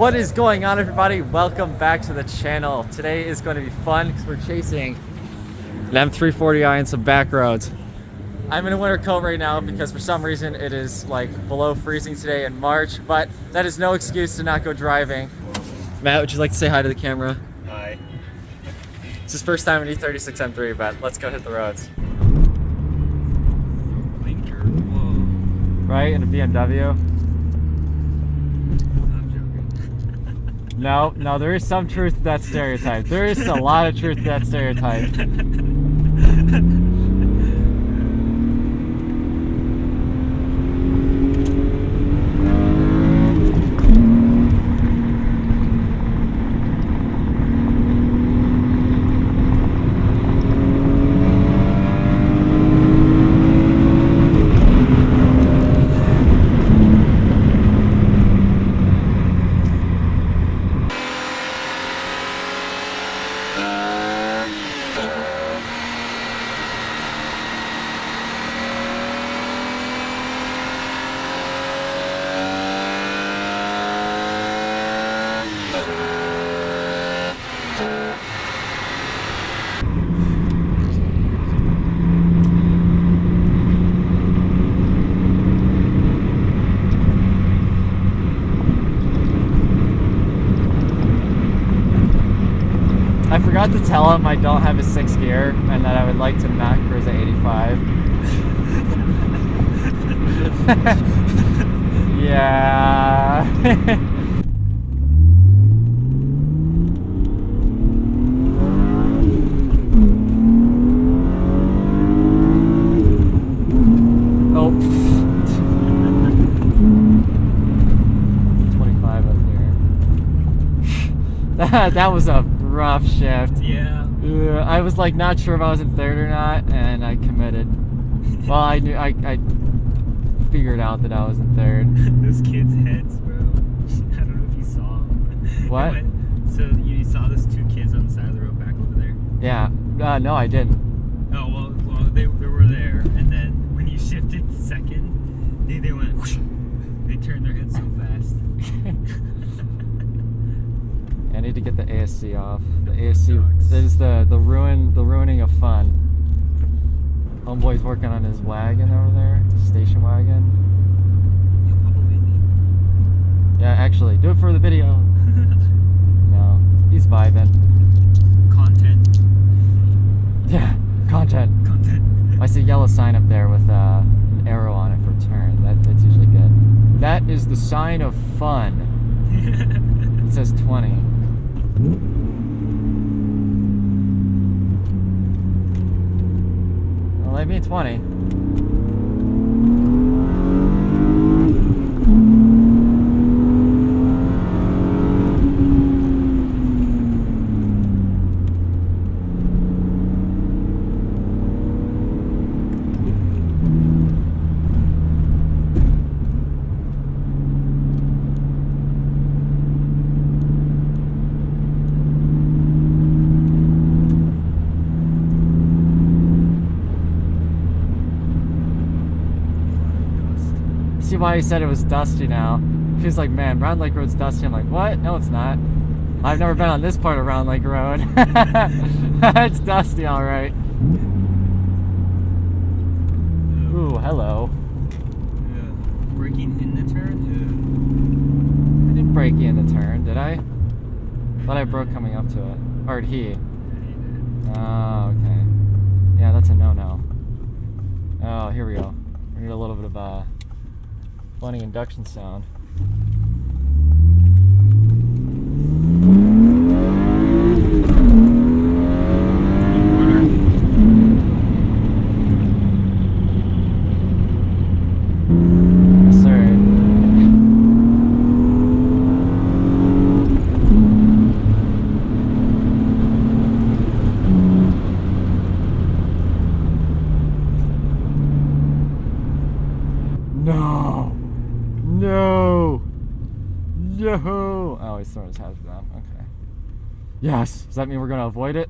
What is going on, everybody? Welcome back to the channel. Today is going to be fun because we're chasing an M340i in some back roads. I'm in a winter coat right now because for some reason it is like below freezing today in March, but that is no excuse to not go driving. Matt, would you like to say hi to the camera? Hi. It's his first time in E36 M3, but let's go hit the roads. Blinker. Whoa. Right, in a BMW? I'm joking. No, there is some truth to that stereotype. There is a lot of truth to that stereotype. I forgot to tell him I don't have a 6th gear and that I would like to not cruise at 85. Yeah. Oh. 25 up here. That was a rough shift. Yeah. I was like not sure if I was in third or not, and I committed. Well, I knew I figured out that I was in third. Those kids' heads, bro. I don't know if you saw them. What? So you saw those two kids on the side of the road back over there? Yeah. No, I didn't. Oh well, they were there, and then when you shifted second, they went. Whoosh, they turned their heads so fast. I need to get the ASC off. The ASC is the ruining of fun. Homeboy's working on his wagon over there, station wagon. You'll probably leave. Yeah, actually, do it for the video. No, he's vibing. Content. Yeah, content. I see a yellow sign up there with an arrow on it for turn. That's usually good. That is the sign of fun. It says 20. Well, let me 20. See why he said it was dusty now. He's like, man, Round Lake Road's dusty. I'm like, what? No, it's not. I've never been on this part of Round Lake Road. It's dusty, all right. Ooh, hello. Braking in the turn? I didn't brake in the turn, did I? Thought I broke coming up to it. Or did he? Oh, okay. Yeah, that's a no-no. Oh, here we go. We need a little bit of funny induction sound. Yes, sir. No! No! No! Oh, he's throwing his hazard down. Okay. Yes! Does that mean we're going to avoid it?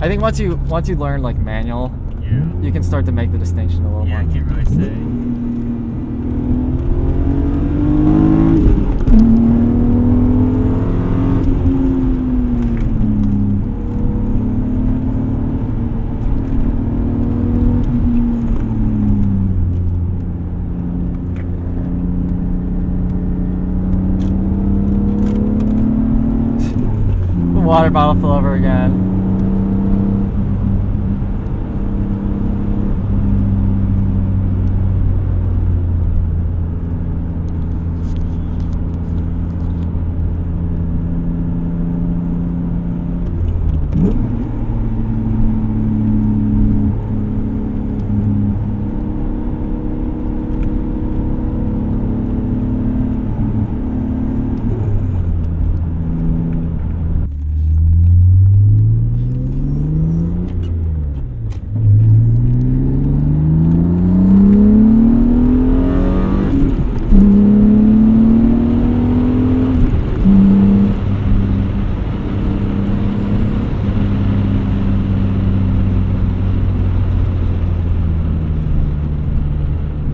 I think once you learn like manual, Yeah. you can start to make the distinction a little Yeah, I more. can't really say. The water bottle fell over again.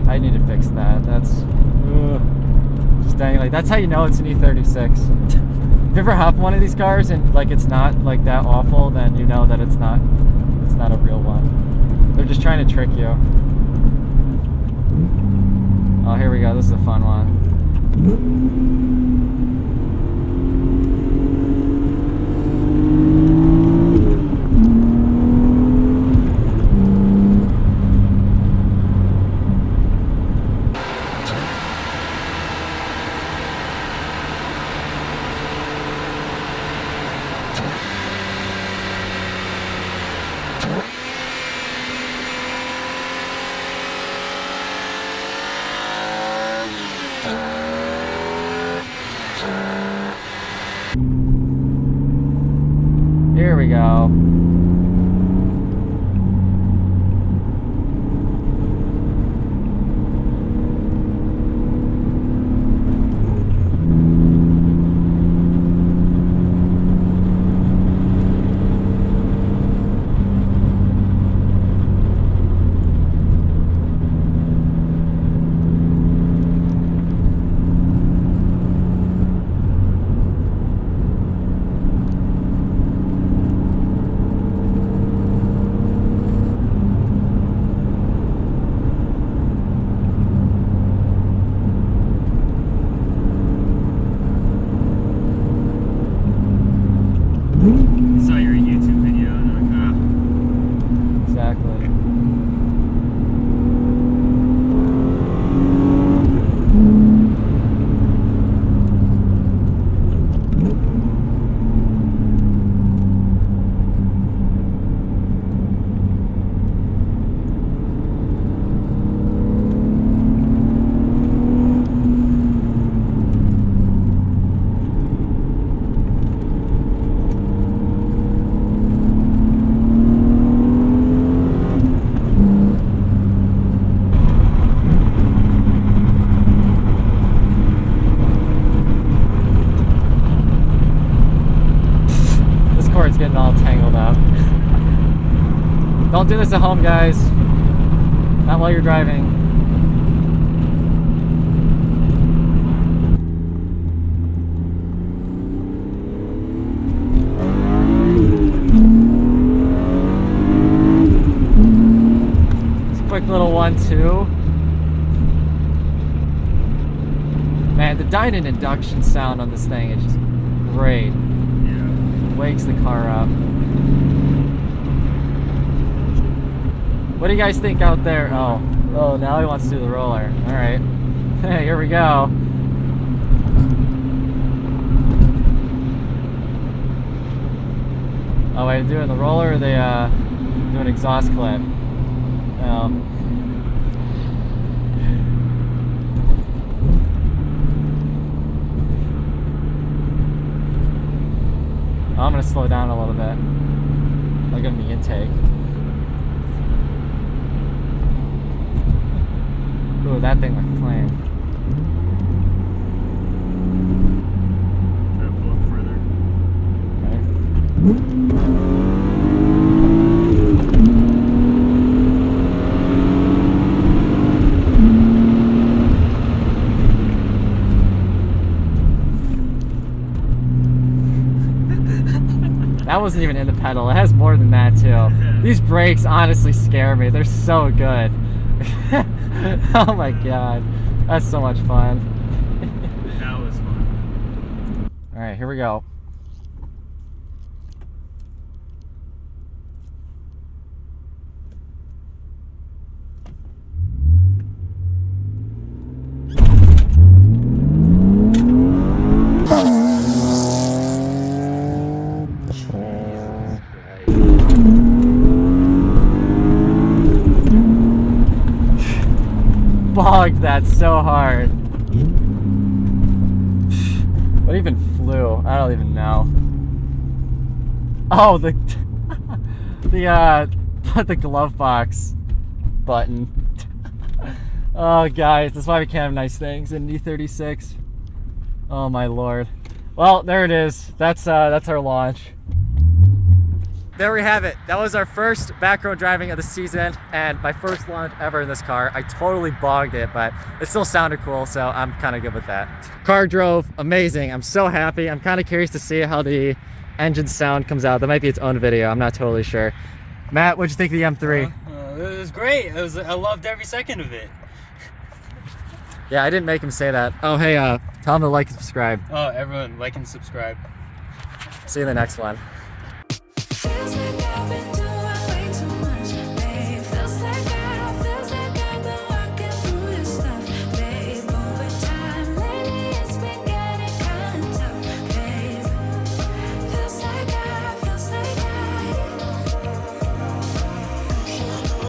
I need to fix that. That's just dang. Like that's how you know it's an E36. If you ever hop one of these cars and like it's not like that awful, then you know that it's not a real one. They're just trying to trick you. Oh, here we go. This is a fun one. Here we go. Saw your YouTube video and I'm like, Exactly. Cord's getting all tangled up. Don't do this at home, guys. Not while you're driving. It's a quick little 1-2. Man, the Dynan induction sound on this thing is just great. Wakes the car up. What do you guys think out there? Oh, now he wants to do the roller. All right, here we go. Oh, wait, doing the roller or they doing exhaust clip? Oh. I'm gonna slow down a little bit, like on the intake. Ooh, that thing looked clean. Try to pull up further. Okay. That wasn't even in the pedal. It has more than that too. These brakes honestly scare me. They're so good. Oh my god. That's so much fun. That was fun. All right, here we go. Bogged that so hard. What even flew? I don't even know. Oh, the the glove box button. Oh, guys, that's why we can't have nice things in E36. Oh my lord. Well, there it is. That's our launch. There we have it. That was our first back road driving of the season and my first launch ever in this car. I totally bogged it, but it still sounded cool, so I'm kind of good with that. Car drove amazing. I'm so happy. I'm kind of curious to see how the engine sound comes out. That might be its own video. I'm not totally sure. Matt, what'd you think of the M3? It was great. I loved every second of it. Yeah, I didn't make him say that. Oh, hey, tell him to like and subscribe. Oh, everyone, like and subscribe. See you in the next one.